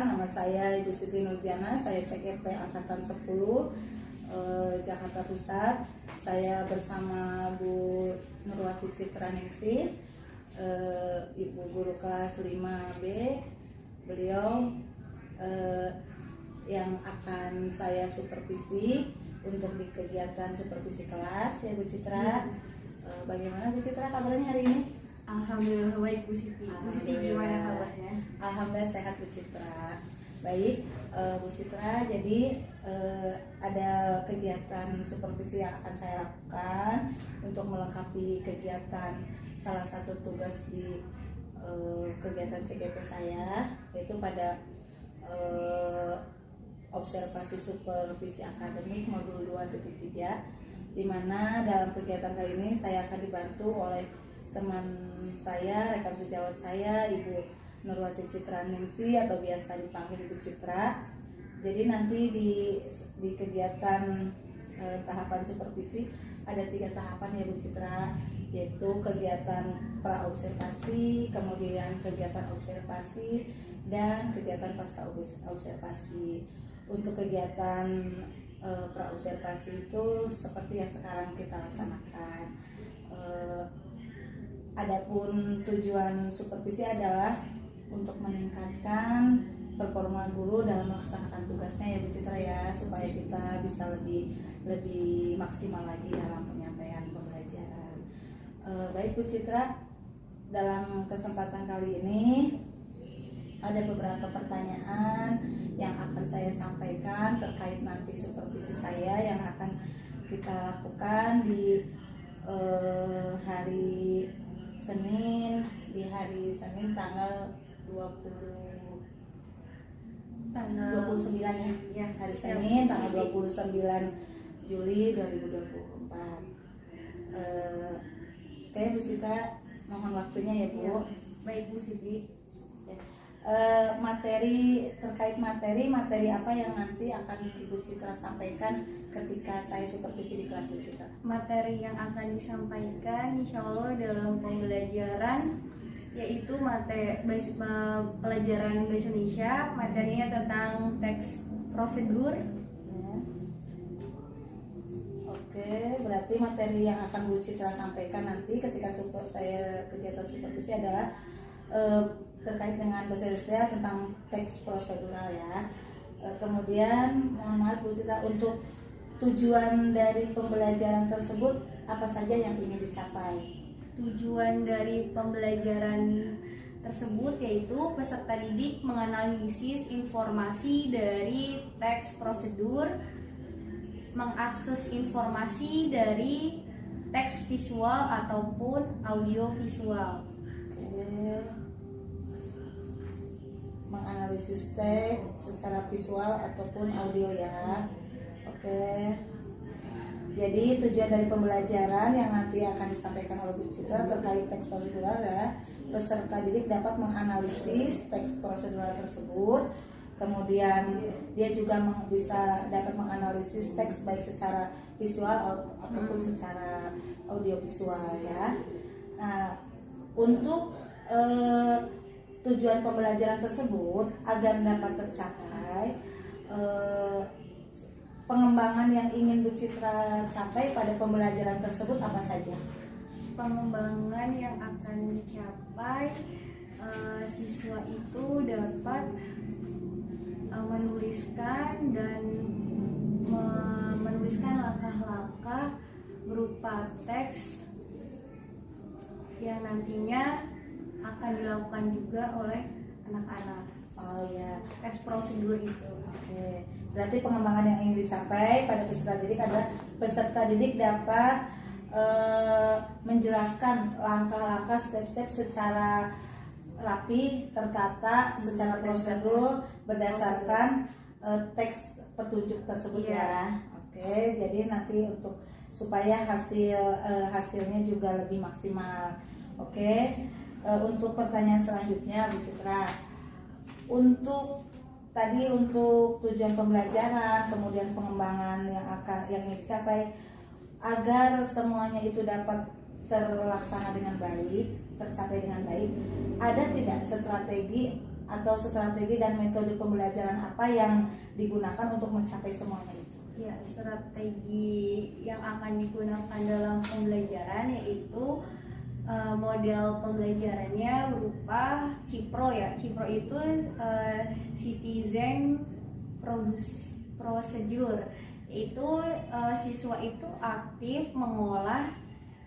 perkenalkan, nama saya Ibu Siti Nurjana, saya CGP Angkatan 10 Jakarta Pusat. Saya bersama Bu Nurwati Citra Ningsih, Ibu Guru kelas 5B. Beliau yang akan saya supervisi untuk di kegiatan supervisi kelas ya Bu Citra. Bagaimana Bu Citra kabarnya hari ini? Alhamdulillah baik Bu Siti. Bu Siti gimana kabarnya? Alhamdulillah sehat Bu Citra. Baik Bu Citra, jadi ada kegiatan supervisi yang akan saya lakukan untuk melengkapi kegiatan salah satu tugas di kegiatan CGP saya, yaitu pada observasi supervisi akademik modul 2.3, di mana dalam kegiatan kali ini saya akan dibantu oleh teman saya, rekan sejawat saya, Ibu Nurwati Citra Ningsih atau biasa dipanggil Ibu Citra. Jadi nanti di kegiatan tahapan supervisi ada 3 tahapan ya Bu Citra, yaitu kegiatan pra-observasi, kemudian kegiatan observasi, dan kegiatan pasca observasi. Untuk kegiatan pra-observasi itu seperti yang sekarang kita laksanakan. Adapun tujuan supervisi adalah untuk meningkatkan performa guru dalam melaksanakan tugasnya ya Bu Citra ya, supaya kita bisa lebih maksimal lagi dalam penyampaian pembelajaran. Baik Bu Citra, dalam kesempatan kali ini ada beberapa pertanyaan yang akan saya sampaikan terkait nanti supervisi saya yang akan kita lakukan di hari Senin, tanggal 29 ya, hari Senin tanggal 29 Juli 2024. Oke Bu Sita, mohon waktunya ya Bu. Ya, baik Bu Siti. Terkait materi apa yang nanti akan Ibu Citra sampaikan ketika saya supervisi di kelas Bu Citra? Materi yang akan disampaikan insya Allah dalam pembelajaran yaitu pelajaran bahasa Indonesia, materinya tentang teks prosedur. Oke, berarti materi yang akan Bu Citra sampaikan nanti ketika saya kegiatan supervisi adalah terkait dengan bahasa Indonesia tentang teks prosedural ya. Kemudian mohon maaf Bu Citra, untuk tujuan dari pembelajaran tersebut apa saja yang ingin dicapai? Tujuan dari pembelajaran tersebut yaitu peserta didik menganalisis informasi dari teks prosedur, mengakses informasi dari teks visual ataupun audio visual. Menganalisis teks secara visual ataupun audio ya. Oke. Jadi tujuan dari pembelajaran yang nanti akan disampaikan oleh Bu Citra terkait teks prosedural adalah peserta didik dapat menganalisis teks prosedural tersebut. Kemudian dia juga dapat menganalisis teks baik secara visual ataupun secara audio visual ya. Nah, untuk tujuan pembelajaran tersebut agar dapat tercapai, pengembangan yang ingin Bu Citra capai pada pembelajaran tersebut apa saja? Pengembangan yang akan dicapai, siswa itu dapat menuliskan langkah-langkah berupa teks yang nantinya akan dilakukan juga oleh anak-anak. Oh ya, Tes prosedur itu. Oke. Berarti pengembangan yang ingin dicapai pada peserta didik adalah peserta didik dapat menjelaskan langkah-langkah step-step secara rapi, tertata, secara prosedur berdasarkan teks petunjuk tersebut ya. Oke, jadi nanti supaya hasilnya juga lebih maksimal. Oke. Untuk pertanyaan selanjutnya Bu Citra, untuk tujuan pembelajaran, kemudian pengembangan yang ingin dicapai agar semuanya itu dapat terlaksana dengan baik, tercapai dengan baik, ada tidak strategi atau strategi dan metode pembelajaran apa yang digunakan untuk mencapai semuanya itu? Ya, strategi yang akan digunakan dalam pembelajaran yaitu model pembelajarannya berupa CIPRO ya. CIPRO itu Citizen Procedure. Itu siswa itu aktif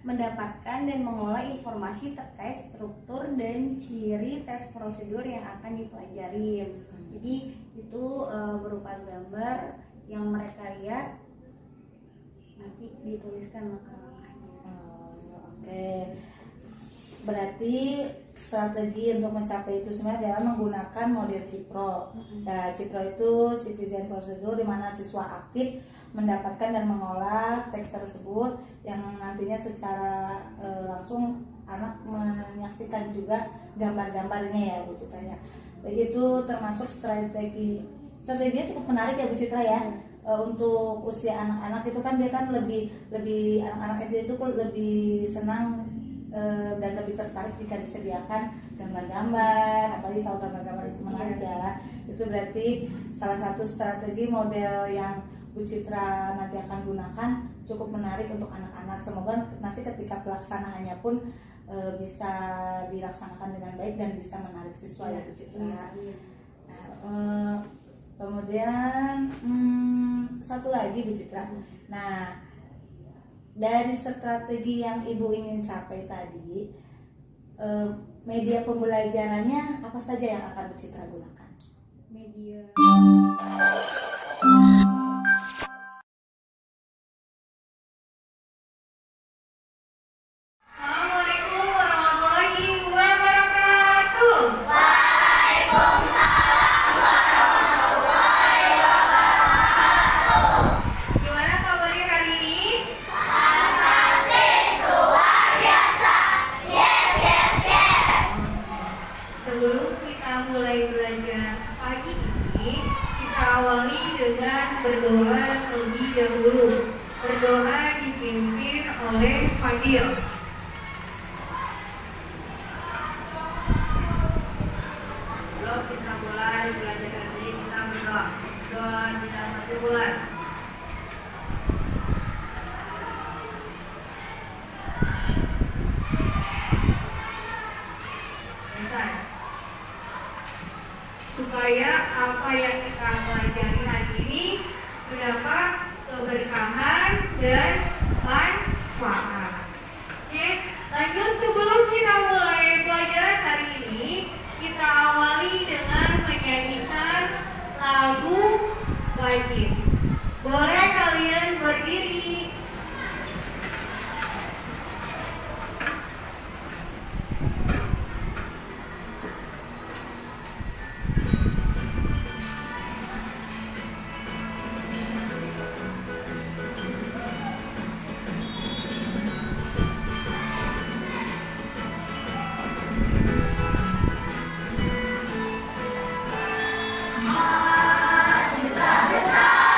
mendapatkan dan mengolah informasi terkait struktur dan ciri tes prosedur yang akan dipelajari. Jadi itu berupa gambar yang mereka lihat, nanti dituliskan langkah-langkahnya. Oke. Berarti strategi untuk mencapai itu sebenarnya adalah menggunakan model CIPRO. Nah, CIPRO itu Citizen Procedure, di mana siswa aktif mendapatkan dan mengolah teks tersebut yang nantinya secara langsung anak menyaksikan juga gambar-gambarnya ya Bu Citra ya. Begitu termasuk strateginya cukup menarik ya Bu Citra ya. Untuk usia anak-anak itu kan dia kan lebih anak-anak SD itu lebih senang dan lebih tertarik jika disediakan gambar-gambar, apalagi kalau gambar-gambar itu menarik ya. Itu berarti salah satu strategi model yang Bu Citra nanti akan gunakan cukup menarik untuk anak-anak. Semoga nanti ketika pelaksanaannya pun bisa dilaksanakan dengan baik dan bisa menarik siswa ya Bu Citra. Nah, kemudian satu lagi Bu Citra. Nah, dari strategi yang Ibu ingin capai tadi, media pembelajarannya apa saja yang akan Bu Citra gunakan? Media. Assalamualaikum warahmatullahi wabarakatuh. Gimana kabarnya hari ini? Sebelum kita mulai belajar pagi ini, kita awali dengan berdoa terlebih dahulu. Berdoa dipimpin oleh Fadil. Sebelum kita mulai belajar hari ini, kita berdoa. Doa di dalam satu bulan. Supaya apa yang kita pelajari hari ini mendapat keberkahan dan manfaat. Oke, lanjut sebelum kita mulai pelajaran hari ini, kita awali dengan menyanyikan lagu wajib. Boleh kalian berdiri. Majulah putra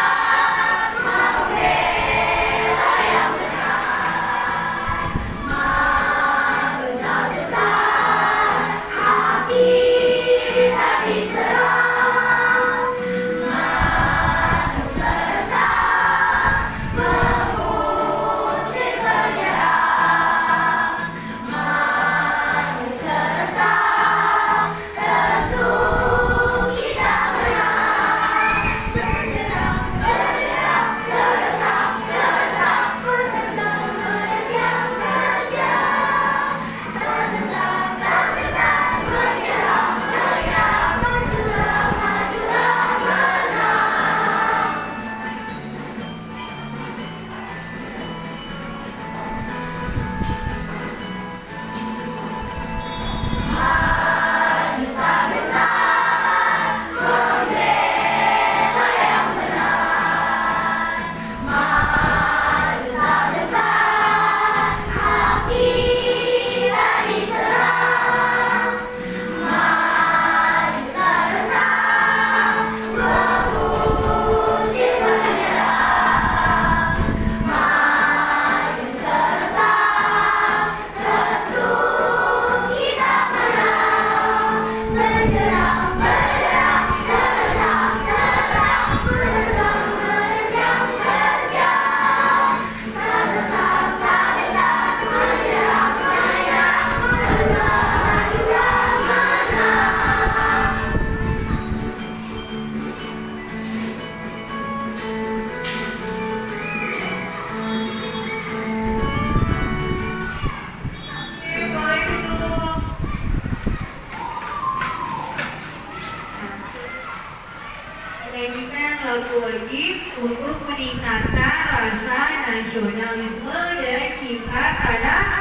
menyanyikan lagu wajib untuk meningkatkan rasa nasionalisme dan cinta tanah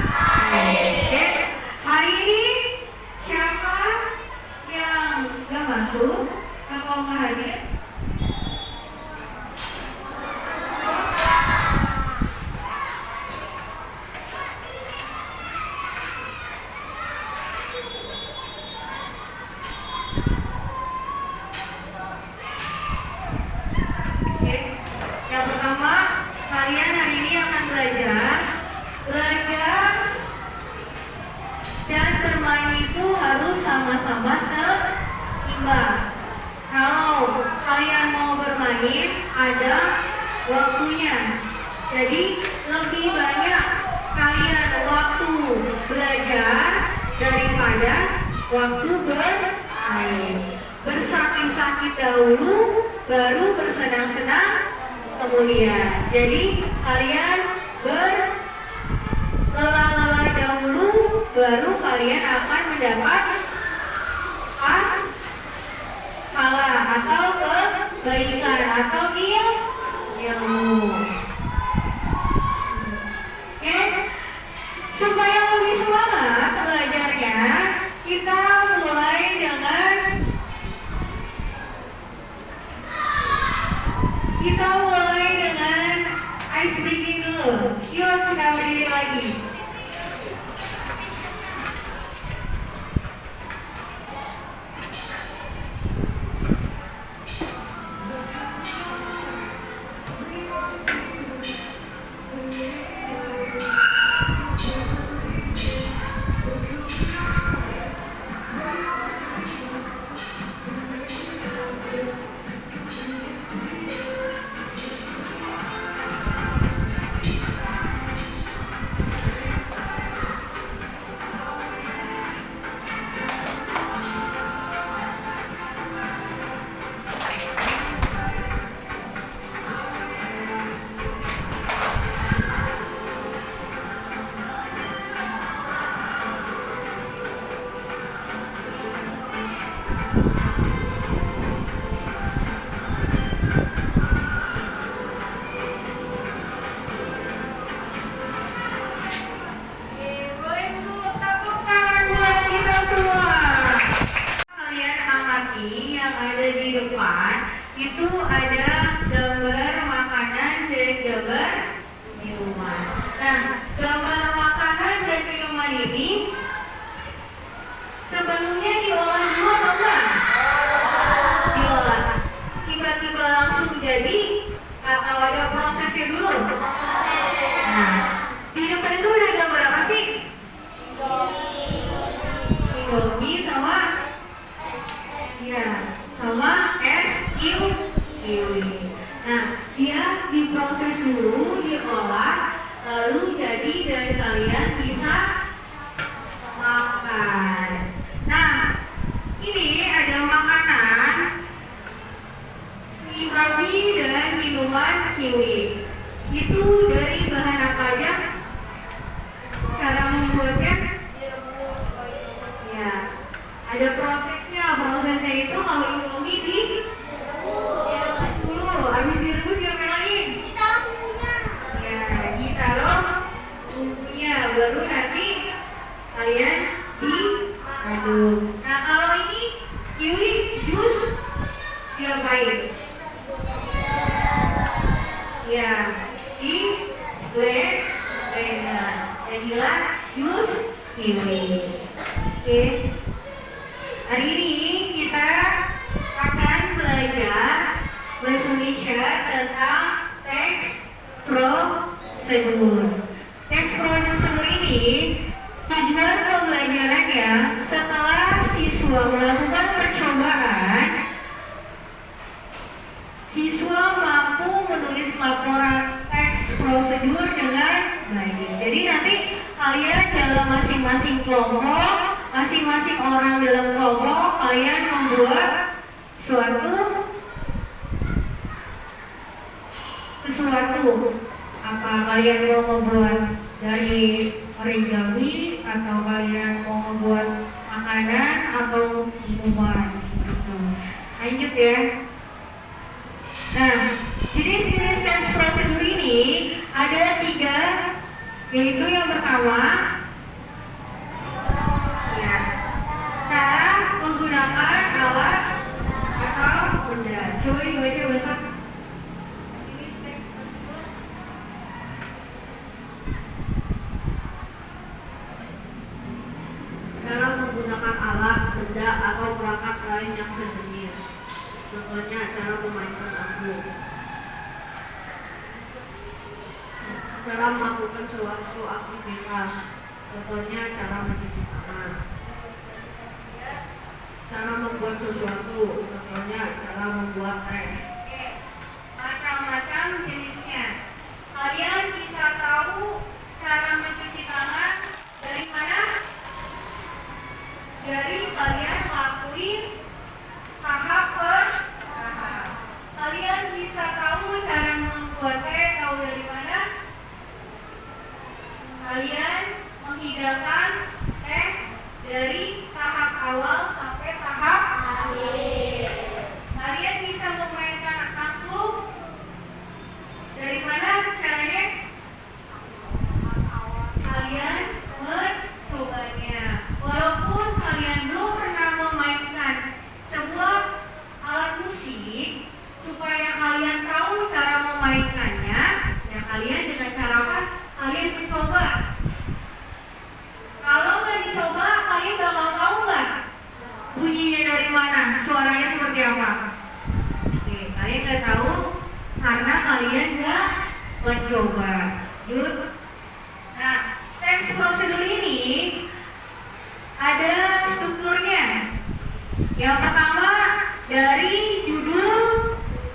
air. Oke, hari ini siapa yang gak masuk atau nggak hadir? Yang pertama, kalian hari ini akan belajar dan bermain itu harus sama-sama seimbang. Kalau kalian mau bermain, ada waktunya. Jadi lebih banyak kalian waktu belajar daripada waktu bermain. Bersakit-sakit dahulu, baru bersenang-senang kemudian. Jadi kalian berlelah-lelah dahulu, baru kalian akan mendapat pahala atau kebaikan atau ilmu. Oke, supaya lebih semangat belajarnya, kita mulai dengan ice breaking dulu. Yuk kita berdiri lagi. Itu ada gambar makanan dan gambar minuman. Nah, gambar makanan dan minuman ini sebelumnya diolah dulu atau enggak? Diolah. Tiba-tiba langsung jadi atau ada prosesnya dulu? Nah, di depan itu ada gambar apa sih? Indomie sama es kiwi. Nah, dia diproses dulu, diolah, lalu jadi dan kalian bisa makan. Nah, ini ada makanan Indomie dan minuman kiwi. Itu dari bahan apa aja? Cara membuatnya? Ya, ada prosesnya. Prosesnya itu kalau Indomie direbus dulu, habis direbus diapain lagi? Ditaruh bumbunya. Ya, ditaruh bumbunya, baru nanti kalian diaduk. Nah, kalau ini kiwi jus diapain? Ya, di blender. Jadilah jus kiwi. Oke. Hari ini kita akan belajar bahasa Indonesia tentang teks prosedur. Teks prosedur ini tujuan pembelajarannya setelah siswa melakukan percobaan, siswa mampu menulis laporan teks prosedur dengan baik. Jadi nanti kalian dalam masing-masing kelompok, masing-masing orang dalam kelompok, kalian membuat sesuatu apa kalian mau membuat dari origami atau kalian mau membuat makanan atau minuman gitu. Lanjut ya. Yaitu yang pertama, ya, cara menggunakan alat atau benda. Coba dibaca bahasa. Cara menggunakan alat, benda, atau perangkat lain yang sejenis. Contohnya cara memainkan lagu. Cara melakukan suatu aktivitas. Contohnya cara mencuci tangan. Cara membuat sesuatu. Contohnya cara membuat teh. Macam-macam jenisnya. Kalian bisa tahu cara mencuci tangan dari mana? Dari kalian lakuin tahap per tahap. Kalian bisa tahu cara membuat teh tahu dari mana? Kalian menghidangkan teh dari tahap awal sampai tahap akhir. Kalian bisa memainkan angklung dari mana caranya? Kalian mencobanya. Walaupun kalian belum pernah memainkan sebuah alat musik, supaya kalian tahu cara memainkannya, ya kalian dengan cara apa? Kalian mencoba. Kalau nggak dicoba, kalian bakal tahu nggak bunyinya dari mana, suaranya seperti apa? Oke, kalian nggak tahu karena kalian nggak mencoba. Yuk. Nah, teks prosedur ini ada strukturnya. Yang pertama dari judul,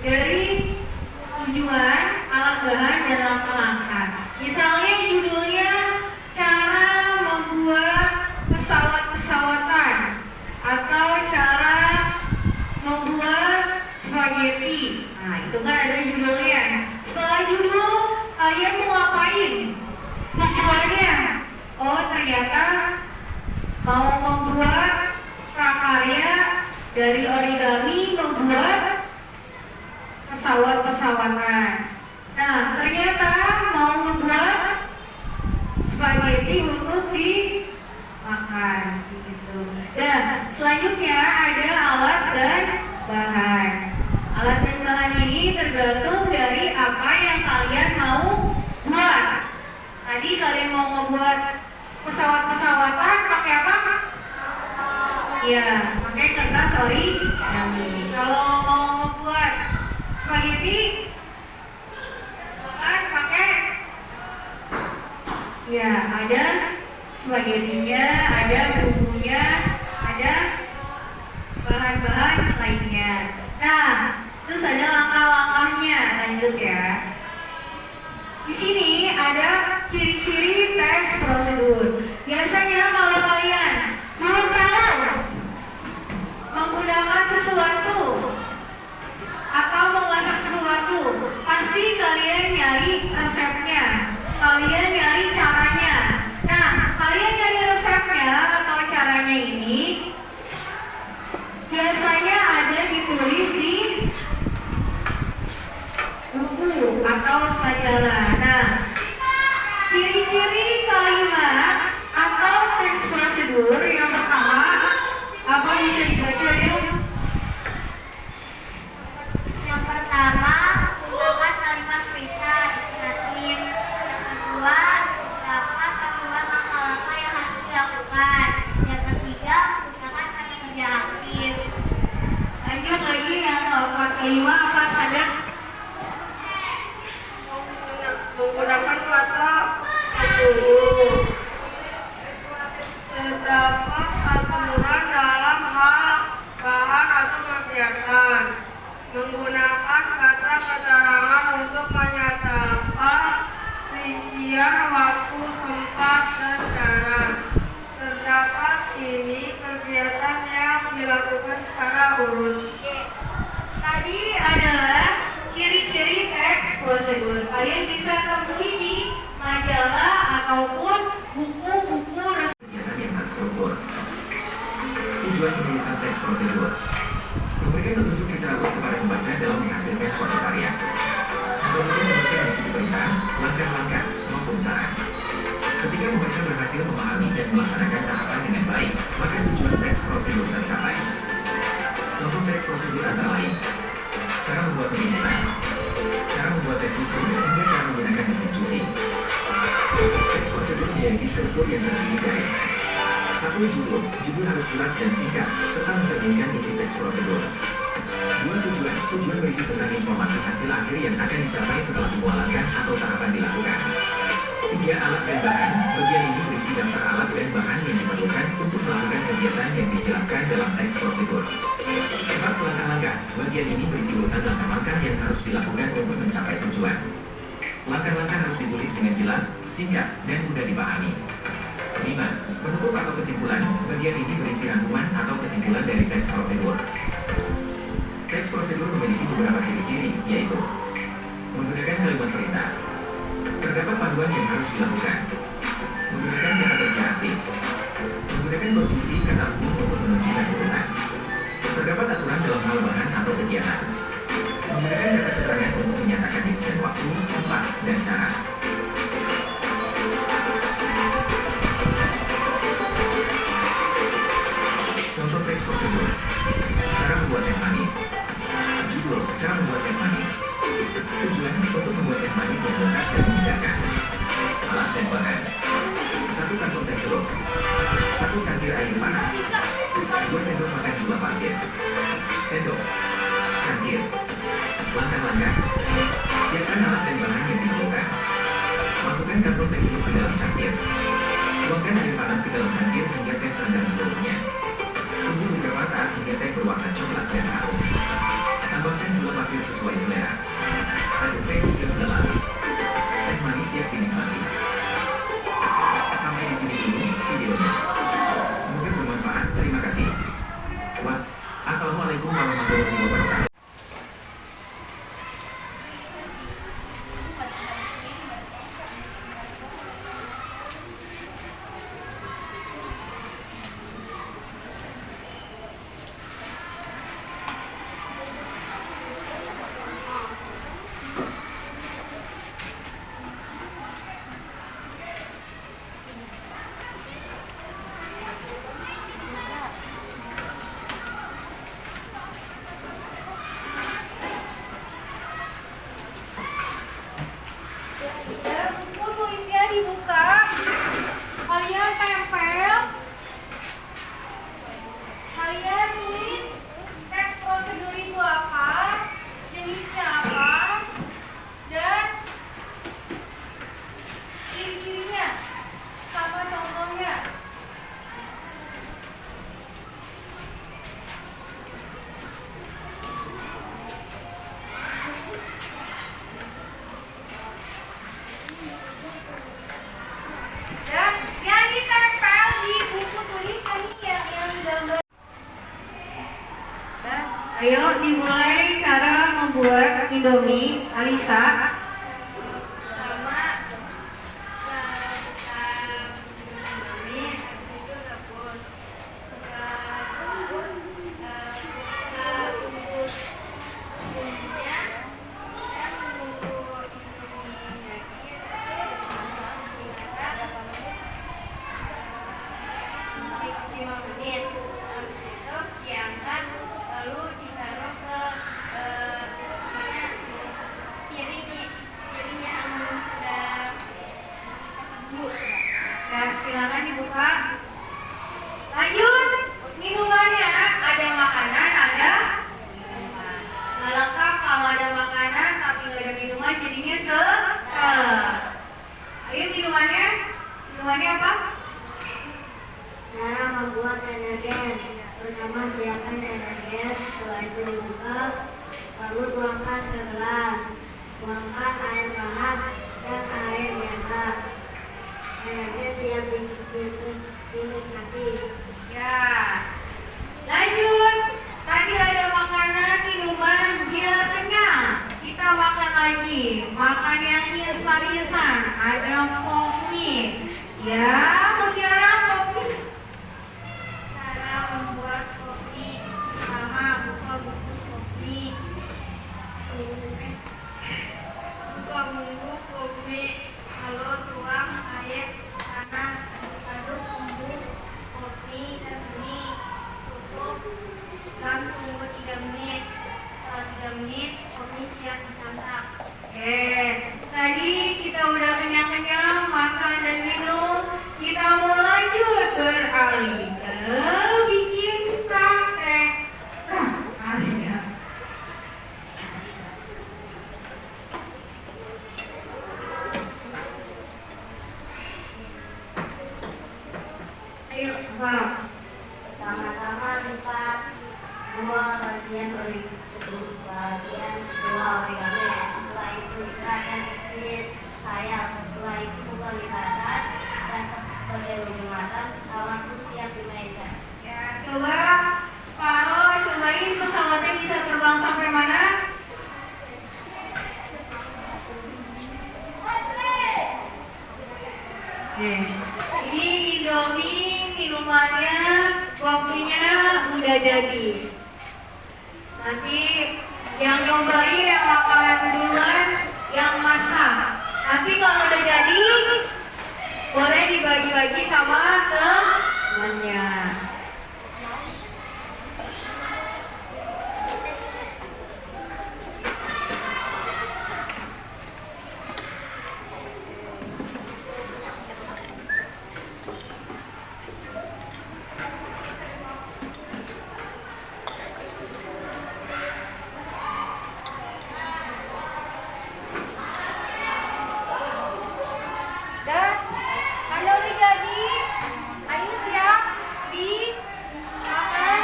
dari tujuan, alat bahan, dan langkah-langkah. Misalnya judulnya cara membuat pesawat-pesawatan atau cara membuat spaghetti. Nah, itu kan ada judulnya. Setelah judul, kalian mau ngapain? Tujuannya, oh ternyata mau membuat prakarya dari origami, membuat pesawat-pesawatan. Nah, ternyata mau membuat spaghetti untuk dimakan gitu. Dan selanjutnya ada alat dan bahan. Alat dan bahan ini tergantung dari apa yang kalian mau buat. Tadi kalian mau ngebuat pesawat-pesawatan pakai apa? Ya, pakai kertas origami. Kalau mau ngebuat spaghetti, pakai ya ada spagettinya, ada bumbunya, ada bahan-bahan lainnya. Nah, terus ada langkah-langkahnya. Lanjut ya. Di sini ada ciri-ciri teks prosedur. Biasanya kalau kalian belum tahu menggunakan sesuatu atau memasak sesuatu, pasti kalian nyari resepnya, kalian nyari caranya. Nah, kalian nyari resepnya atau caranya ini biasanya ada ditulis di buku atau majalah. Nah, ciri-ciri kalimat atau teks prosedur yang pertama apa bisa dibaca ya? Yang pertama, gunakan kalimat periksa indikatif. Yang kedua, gunakan kalimat langkah-langkah yang harus dilakukan. Yang ketiga, gunakan kata kerja aktif. Lanjut lagi yang keempat, kelima apa saja? Menggunakan kata tertulis. Terdapat aturan dalam hal bahan atau kegiatan. Menggunakan kata keterangan untuk menyatakan rincian waktu, tempat, dan cara. Terdapat ini kegiatan yang dilakukan secara urut. Tadi adalah ciri-ciri teks prosedur. Kalian bisa temui di majalah ataupun buku-buku resmi. Kegiatan yang terstruktur. Tujuan penulisan teks prosedur memberikan petunjuk secara utuh kepada pembaca dalam menghasilkan suatu karya. Kemudian membaca dan diberikan langkah-langkah maupun saran. Jika pembaca berhasil memahami dan melaksanakan tahapan dengan baik, maka tujuan teks prosedur tercapai. Contoh teks prosedur antara lain: cara membuat mie instan, cara membuat teh susu, hingga cara menggunakan mesin cuci. Teks prosedur memiliki struktur yang terdiri dari 1. Judul. Judul harus jelas dan singkat, serta mencerminkan isi teks prosedur. 2. Tujuan. Tujuan berisi tentang informasi hasil akhir yang akan dicapai setelah semua langkah atau tahapan dilakukan. 3. Alat dan bahan. Bagian ini berisi daftar alat dan bahan yang diperlukan untuk melakukan kegiatan yang dijelaskan dalam teks prosedur. 4. Langkah-langkah. Bagian ini berisi urutan langkah-langkah yang harus dilakukan untuk mencapai tujuan. Langkah-langkah harus ditulis dengan jelas, singkat, dan mudah dipahami. 5. Penutup atau kesimpulan. Bagian ini berisi rangkuman atau kesimpulan dari teks prosedur. Teks prosedur memiliki beberapa ciri-ciri, yaitu menggunakan kalimat perintah, terdapat panduan yang harus dilakukan, menggunakan kata kerja aktif, menggunakan konjungsi kata umum untuk menunjukkan urutan, terdapat aturan dalam hal bahan atau kegiatan, menggunakan kata keterangan untuk menyatakan rincian waktu, tempat, dan cara. Contoh teks prosedur: cara membuat teh manis. Judul: cara membuat teh manis. Tujuan: untuk membuat teh manis yang lezat dan menyegarkan. Alat dan bahan: 1 kantong teh celup, 1 cangkir air panas, 2 sendok makan gula pasir. Sendok, cangkir. Langkah-langkah: siapkan alat dan bahan yang diperlukan. Masukkan kantong teh celup ke dalam cangkir. Tuangkan air panas ke dalam cangkir hingga teh terendam seluruhnya. Tunggu beberapa saat hingga teh berwarna coklat dan harum. Tambahkan gula pasir sesuai selera. Aduk teh hingga meleleh. Teh manis siap dinikmati. Sampai di sini dulu videonya. Semoga bermanfaat. Terima kasih. Assalamualaikum warahmatullahi wabarakatuh. Buku tulisnya dibuka, kalian tempel, kalian tulis teks prosedur itu apa, jenisnya apa, dan ciri-cirinya sama contohnya. Dan yang ditempel di buku tulisan ini ya, yang gambar. Ayo dimulai cara membuat Indomie, Alisa. Silakan dibuka. Lanjut, minumannya ada makanan, ada minuman. Nggak lengkap kalau ada makanan tapi nggak ada minuman, jadinya Ayo minumannya apa? Cara membuat energen. Pertama siapkan energen, setelah itu dibuka, lalu tuangkan ke gelas. Tuangkan air panas dan air biasa. Energen siap dinikmati. Ya. Lanjut. Tadi ada makanan, minuman, biar kenyang. Kita makan lagi. Makan yang instan-instan. Ada kopi. Ya, mutiara kopi. Cara membuat kopi. Pertama, buka buku kopi. Buka bumbu kopi. Lalu tuang air panas. siap disantap. Tadi kita udah kenyang-kenyang makan dan minum. Kita mau lanjut beralih ke bikin praktek. Ya. Ayo, Pak. Sama-sama nih Pak. Dua bagian origami. Setelah itu kita akan bikin sayap. Setelah itu buka lipatan dan bagian ujungatan pesawat pun siap di meja. Ya, coba Pak cobain pesawatnya bisa terbang sampai mana? Ini Indomie minumannya, waktunya udah jadi. Nanti yang nyobain yang makan duluan, yang masak. Nanti kalau udah jadi, boleh dibagi-bagi sama temannya. Dan halo nih jadi, ayo siap di makan.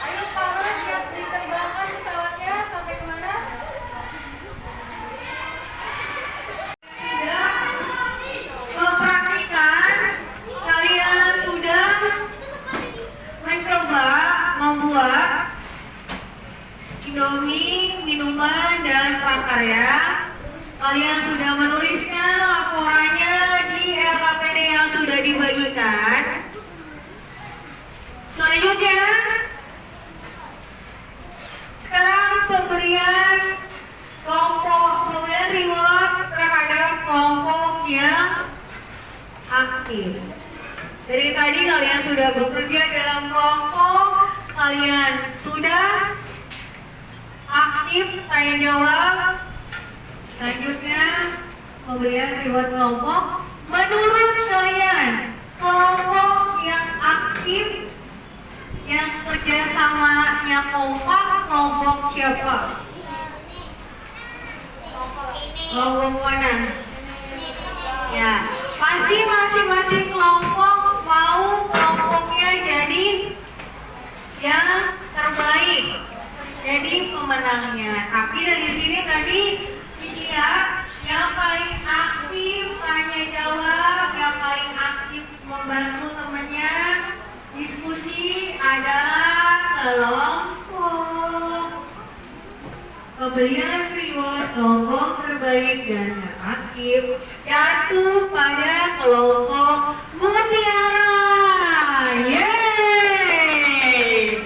Ayo Paro siap diterbangkan pesawatnya sampai kemana? Mempraktikkan, kalian sudah mencoba membuat Indomie, minuman, dan prakarya. Kalian sudah menuliskan laporannya di LKPD yang sudah dibagikan. Selanjutnya, sekarang pemberian reward terhadap kelompok yang aktif. Dari tadi kalian sudah bekerja dalam kelompok, kalian sudah aktif tanya jawab. Selanjutnya pemberian reward kelompok. Menurut kalian kelompok yang aktif, yang kerjasamanya kompak, kelompok siapa? Kelompok mana? Ya, pasti masing-masing kelompok mau kelompoknya jadi yang terbaik, jadi pemenangnya. Tapi dari sini tadi dilihat yang paling aktif tanya jawab, yang paling aktif membantu temannya diskusi adalah kelompok. Pemberian reward kelompok terbaik dan yang aktif jatuh pada kelompok Mutiara. Yeay!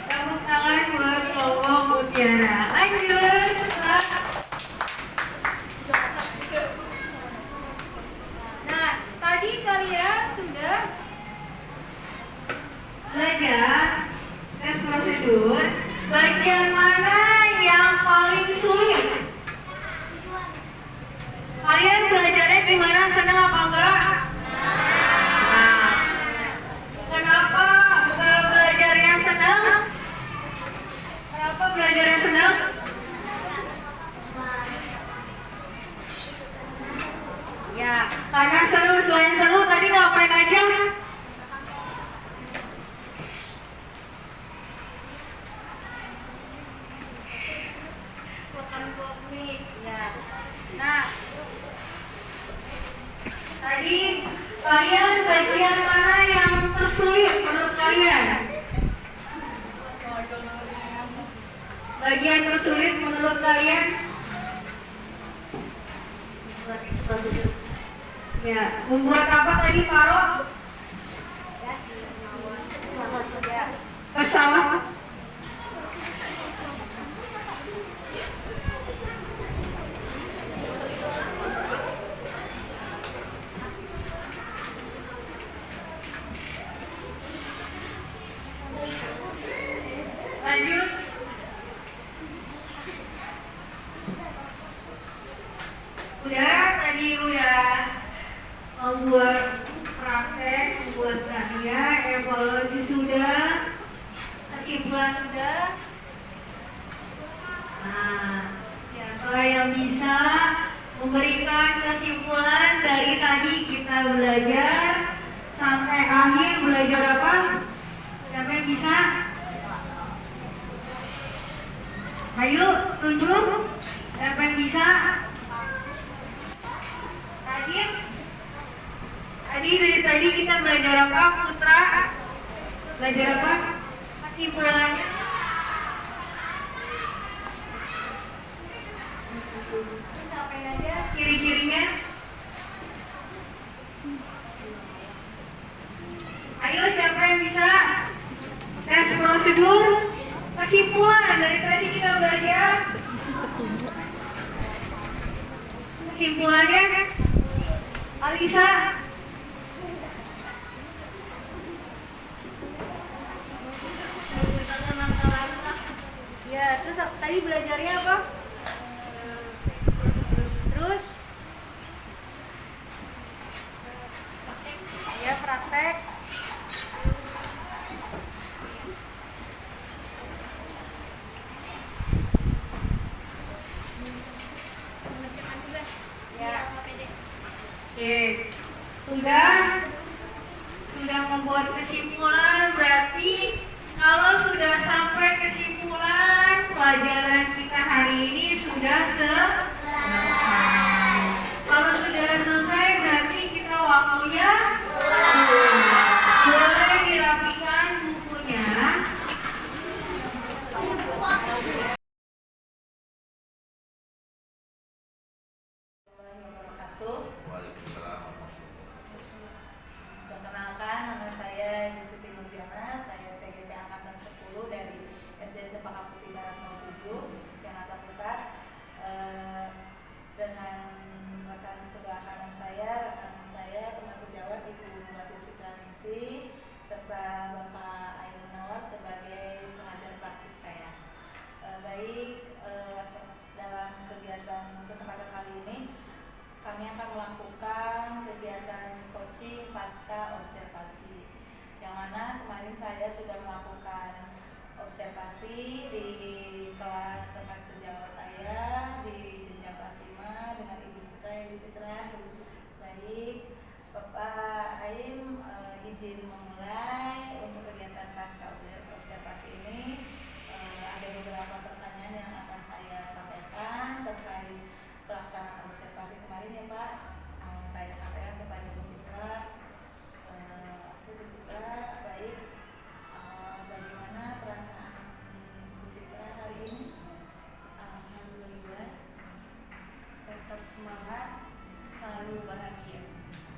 Tepuk tangan buat kelompok Mutiara. Lanjut. Nah, tadi kalian sudah Belajar tes prosedur. Bagian mana yang paling sulit? Kalian belajarnya gimana? Senang apa enggak? Senang. Kenapa belajarnya senang? Kenapa belajarnya senang? Ya, karena seru. Selain seru, tadi ngapain aja? ya. Nah, Tadi kalian bagian mana yang tersulit menurut kalian? Bagian tersulit menurut kalian? Ya, membuat apa tadi Paro? Pesawat. lanjut. Udah, tadi udah membuat praktek, membuat karya, evaluasi sudah, kesimpulan sudah. Nah, siapa yang bisa memberikan kesimpulan dari tadi kita belajar sampai akhir belajar apa? Siapa yang bisa? Ayo, tunjuk. Siapa yang bisa? Tadi dari tadi kita belajar apa, Putra? Belajar apa? Kesimpulannya? Sampaikan aja ciri-cirinya. Ayo, siapa yang bisa? Tes prosedur. Kesimpulan dari tadi kita belajar. Kesimpulannya, Alisa. Ya, terus tadi belajarnya apa? Terus? Ya, praktek. Ya. Oke. Sudah membuat kesimpulan, berarti kalau sudah sampai kesimpulan pelajaran kita hari ini sudah selesai. Kalau sudah selesai berarti kita waktunya boleh dirapikan bukunya. Perkenalkan, nama saya Yusiti Nurjana, saya CGP Angkatan 10 dari SD Cempaka Putih Barat 07, Jakarta Pusat. Dengan rekan sebelah kanan saya, teman sejawat Ibu Bupati Citraningsi, serta Bapak Ain Munawar sebagai pengajar praktik saya. Dalam kegiatan kesempatan kali ini kami akan melakukan kegiatan coaching pasca observasi, yang mana kemarin saya sudah melakukan observasi di kelas rekan sejawat saya di jenjang kelas 5 dengan Ibu Citra. Baik, Bapak Aim izin memulai untuk kegiatan pasca observasi ini. Ada beberapa pertanyaan yang akan saya sampaikan terkait pelaksanaan observasi kemarin ya Pak. Saya sampaikan kepada Bu Citra. Baik. Bagaimana perasaan Bu Citra hari ini? Alhamdulillah, tetap semangat, selalu bahagia.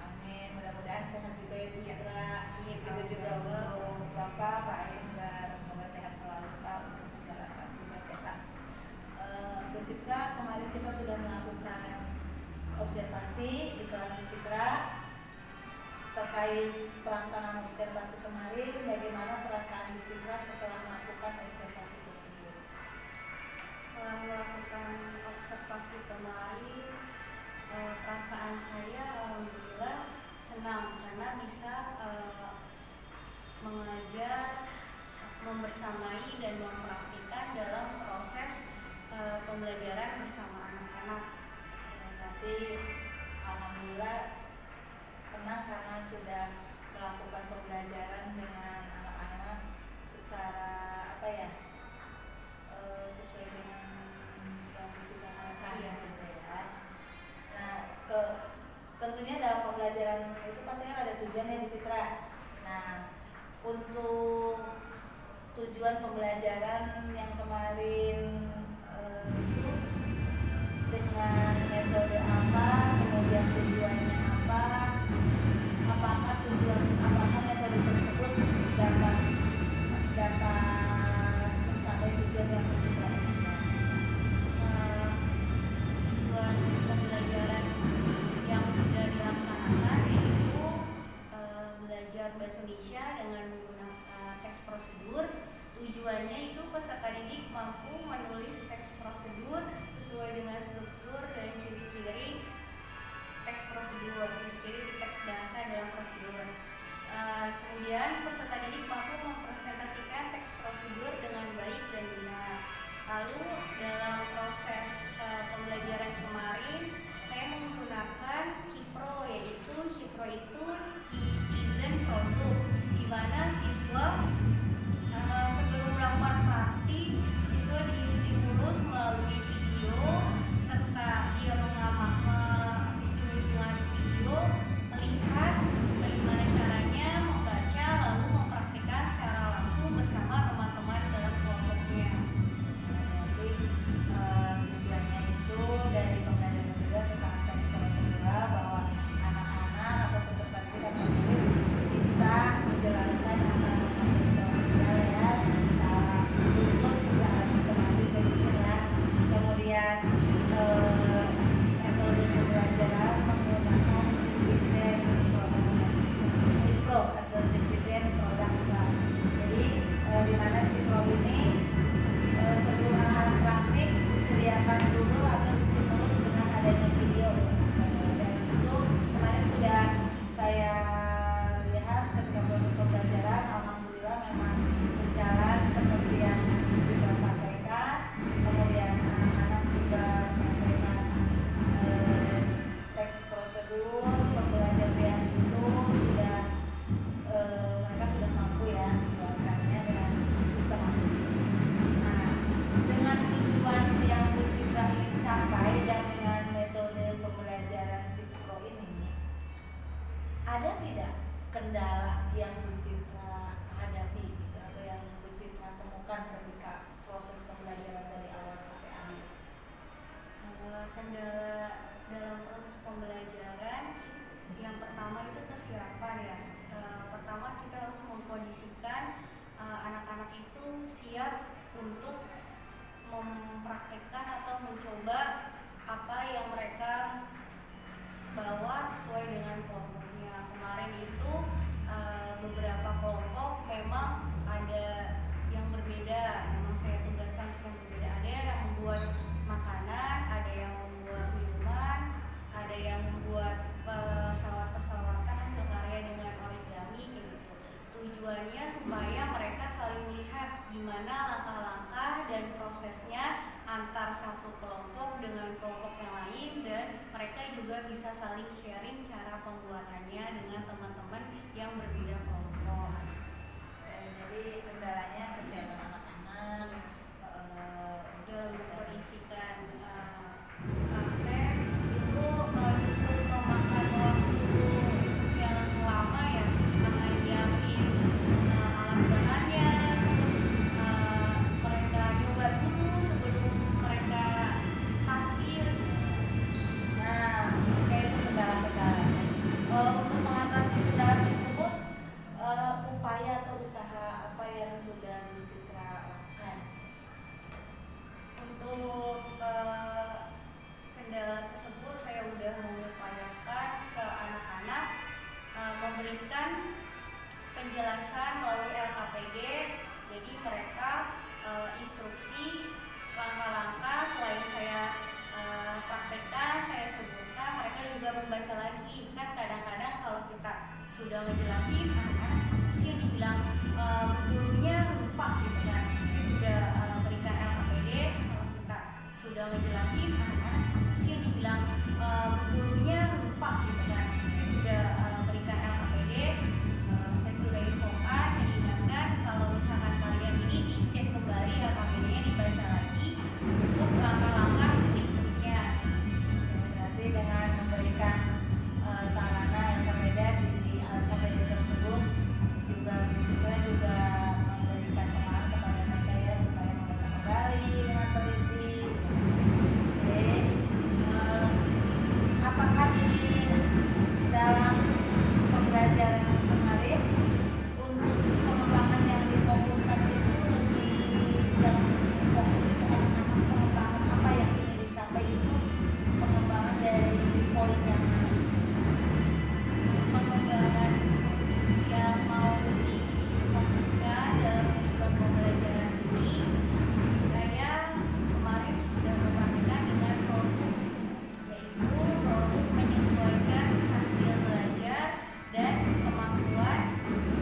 Amin. Mudah-mudahan sehat juga ya Bu Citra. Itu juga untuk Bapak, Pak Indra, semoga sehat selalu Pak untuk menjalankan tugas sehat. Bu Citra, kemarin kita sudah melakukan observasi di kelas Bu Citra. Terkait pelaksanaan observasi kemarin, bagaimana perasaan Bu Citra setelah melakukan observasi tersebut? Setelah melakukan observasi kemarin, perasaan saya alhamdulillah senang karena bisa mengajar, membersamai dan mempraktikkan dalam proses pembelajaran bersama anak-anak. Berarti alhamdulillah senang karena sudah melakukan pembelajaran dengan anak-anak secara sesuai dengan yang kita harapkan gitu ya. Nah, tentunya dalam pembelajaran itu pasti kan ada tujuannya Bu Citra. Nah, untuk tujuan pembelajaran yang kemarin itu dengan metode apa, kemudian tujuannya apa, apakah metode tersebut dapat mencapai tujuan yang kita inginkan. Tujuan pembelajaran yang sudah dilaksanakan yaitu belajar bahasa Indonesia dengan menggunakan teks prosedur. Tujuannya itu peserta siap untuk mempraktekkan atau mencoba apa yang mereka bawa sesuai dengan kelompoknya. Kemarin itu beberapa kelompok memang ada yang berbeda, memang saya tugaskan cuma berbeda. Ada yang membuat makanan, ada yang membuat minuman, ada yang membuat pesawat-pesawatan hasil karya dengan origami gitu. Tujuannya supaya mereka saling melihat gimana langkah-langkah dan prosesnya antar satu kelompok dengan kelompok yang lain, dan mereka juga bisa saling sharing cara pembuatannya dengan teman-teman yang berbeda kelompok. Jadi kendalanya kesehatan anak-anak Dalam mengisikan praktek itu cukup memakan waktu yang lama ya, karena nyiapin alat bahannya, terus mereka nyoba dulu sebelum mereka tampil. Nah, kayak itu kendala-kendalanya. Untuk mengatasi kendala tersebut, upaya atau usaha apa yang sudah Bu Citra lakukan? Untuk kendala tersebut saya sudah mengupayakan ke anak-anak memberikan penjelasan melalui LKPD. Jadi mereka instruksi langkah-langkah selain saya praktekkan, saya sebutkan, mereka juga membaca lagi. Kan kadang-kadang kalau kita sudah ngejelasin, anak-anak apa sih yang dibilang gurunya lupa gitu kan. Saya sudah berikan LKPD, kalau kita sudah ngejelasin, anak-anak apa sih yang dibilang gurunya lupa gitu kan. Saya sudah berikan LKPD, saya sudah infokan, diingatkan kalau misalkan kalian ini dicek kembali LKPD-nya, dibaca lagi untuk langkah-langkah berikutnya. Berarti dengan memberikan sarana yang berbeda di LKPD tersebut, juga kita juga memberikan pemahaman kepada mereka ya supaya membaca kembali dengan teliti. Oke, apakah di dalam pembelajaran kemarin untuk pengembangan yang difokuskan itu lebih yang fokus ke anak-anak, pengembangan apa yang ingin dicapai itu pengembangan dari poin yang mana? Pengembangan yang mau difokuskan dalam kehidupan pembelajaran ini, saya kemarin sudah memperhatikan dengan produk, yaitu produk menyesuaikan hasil belajar dan kemampuan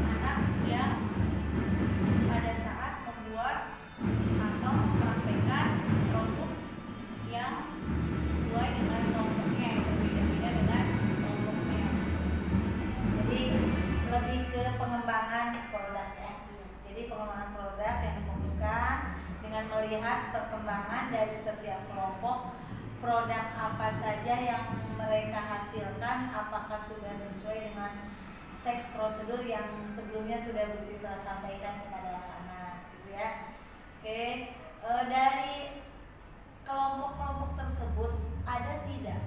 anak yang pada saat membuat atau mempraktekkan produk yang sesuai dengan kelompoknya, yang berbeda-beda dengan kelompoknya. Jadi lebih ke pengembangan produk ya. Jadi pengembangan produk yang difokuskan dengan melihat perkembangan dari setiap kelompok, produk apa saja yang mereka hasilkan, apakah sudah sesuai dengan teks prosedur yang sebelumnya sudah Bu Citra sampaikan kepada anak-anak gitu ya. Oke, dari kelompok-kelompok tersebut ada tidak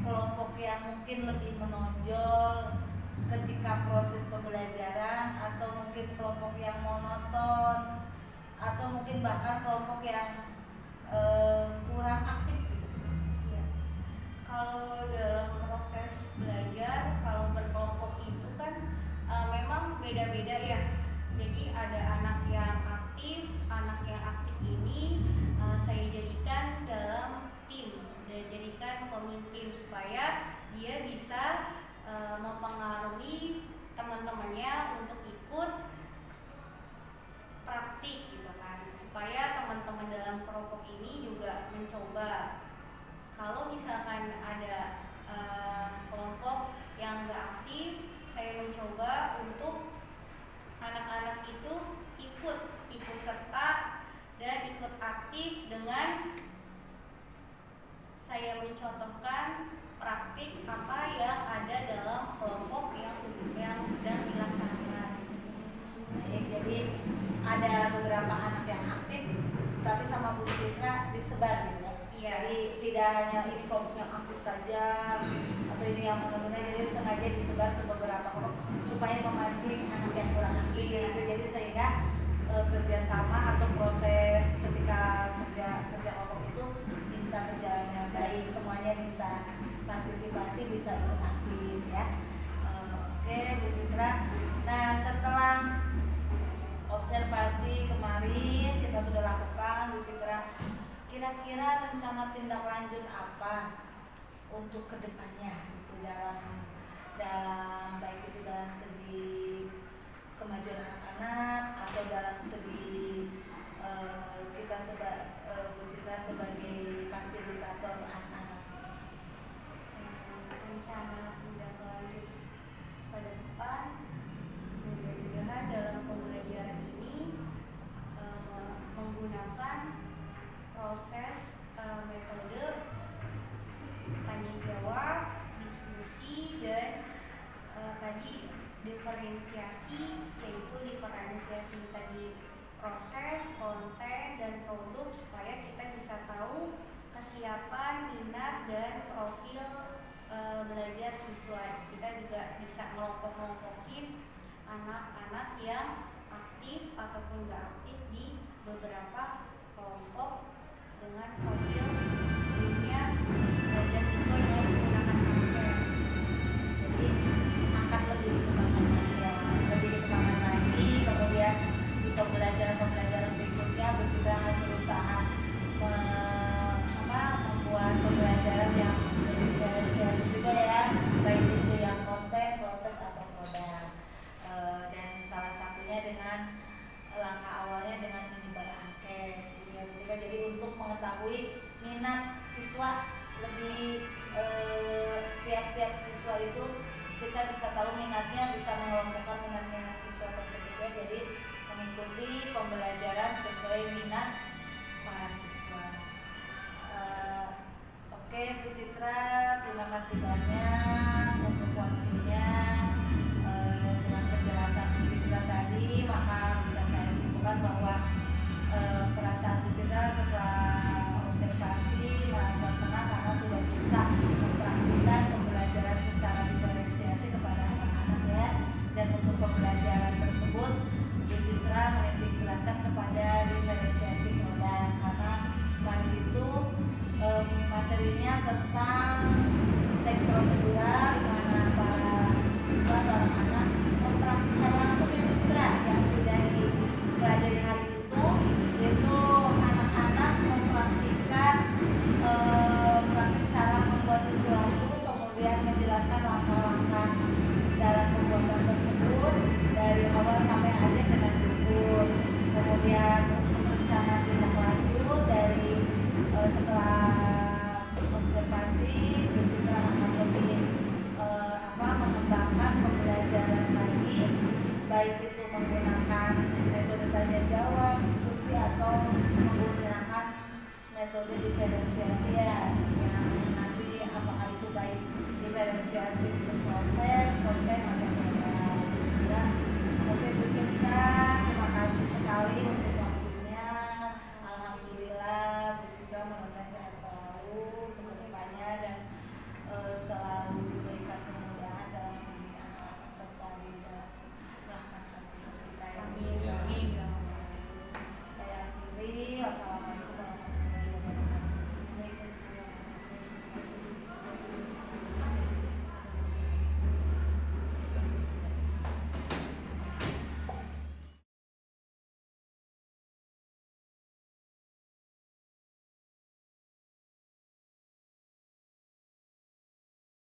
kelompok yang mungkin lebih menonjol ketika proses pembelajaran, atau mungkin kelompok yang monoton, atau mungkin bahkan kelompok yang kurang aktif gitu? Ya. Kalau dalam proses belajar, kalau berkelompok itu kan memang beda-beda ya. Jadi ada anak yang aktif, anak yang aktif ini saya jadikan dalam tim dan jadikan pemimpin supaya dia bisa mempengaruhi teman-temannya untuk ikut praktik gitu kan, supaya teman-teman dalam kelompok ini juga mencoba. Kalau misalkan ada kelompok yang gak aktif, saya mencoba untuk anak-anak itu ikut serta dan ikut aktif dengan saya mencontohkan praktik apa yang ada dalam kelompok yang sedang dilaksanakan. Baik, jadi ada beberapa anak yang aktif, tapi sama Bu Citra disebar gitu ya. Iya. Jadi tidak hanya ini kelompok yang aktif saja, atau ini yang menurutnya, jadi sengaja disebar ke beberapa kelompok supaya memancing anak yang kurang aktif. Gitu. Jadi sehingga kerjasama atau proses ketika kerja kelompok itu bisa berjalan dengan baik, semuanya bisa partisipasi, bisa ikut aktif ya. Oke Bu Citra. Nah setelah observasi kemarin kita sudah lakukan Bu Citra, kira-kira rencana tindak lanjut apa untuk kedepannya itu dalam baik itu dalam segi kemajuan anak-anak atau dalam segi kita Bu Citra sebagai fasilitator anak-anak. Rencana tindak lanjut ke depan mudah-mudahan dalam pembelajaran ini menggunakan proses metode tanya jawab, diskusi, dan tadi diferensiasi, yaitu diferensiasi tadi proses, konten, dan produk supaya kita bisa tahu kesiapan, minat, dan profil belajar siswa. Kita juga bisa ngelompok-ngelompokin anak-anak yang aktif ataupun nggak aktif di beberapa kelompok dengan profil sebelumnya belajar siswa dengan menggunakan konten. Jadi akan lebih dikembangkan lagi, kemudian di pembelajaran berikutnya Bu Citra akan berusaha membuat pembelajaran yang diferensiasi juga ya, baik itu yang konten, proses atau produk. Dan salah satunya dengan langkah awalnya dengan menyebar angket ya Bu Citra. Jadi untuk mengetahui minat siswa lebih setiap siswa itu kita bisa tahu minatnya, bisa mengelompokkan minatnya siswa tersebut ya. Jadi mengikuti pembelajaran sesuai minat para siswa. Oke Bu Citra.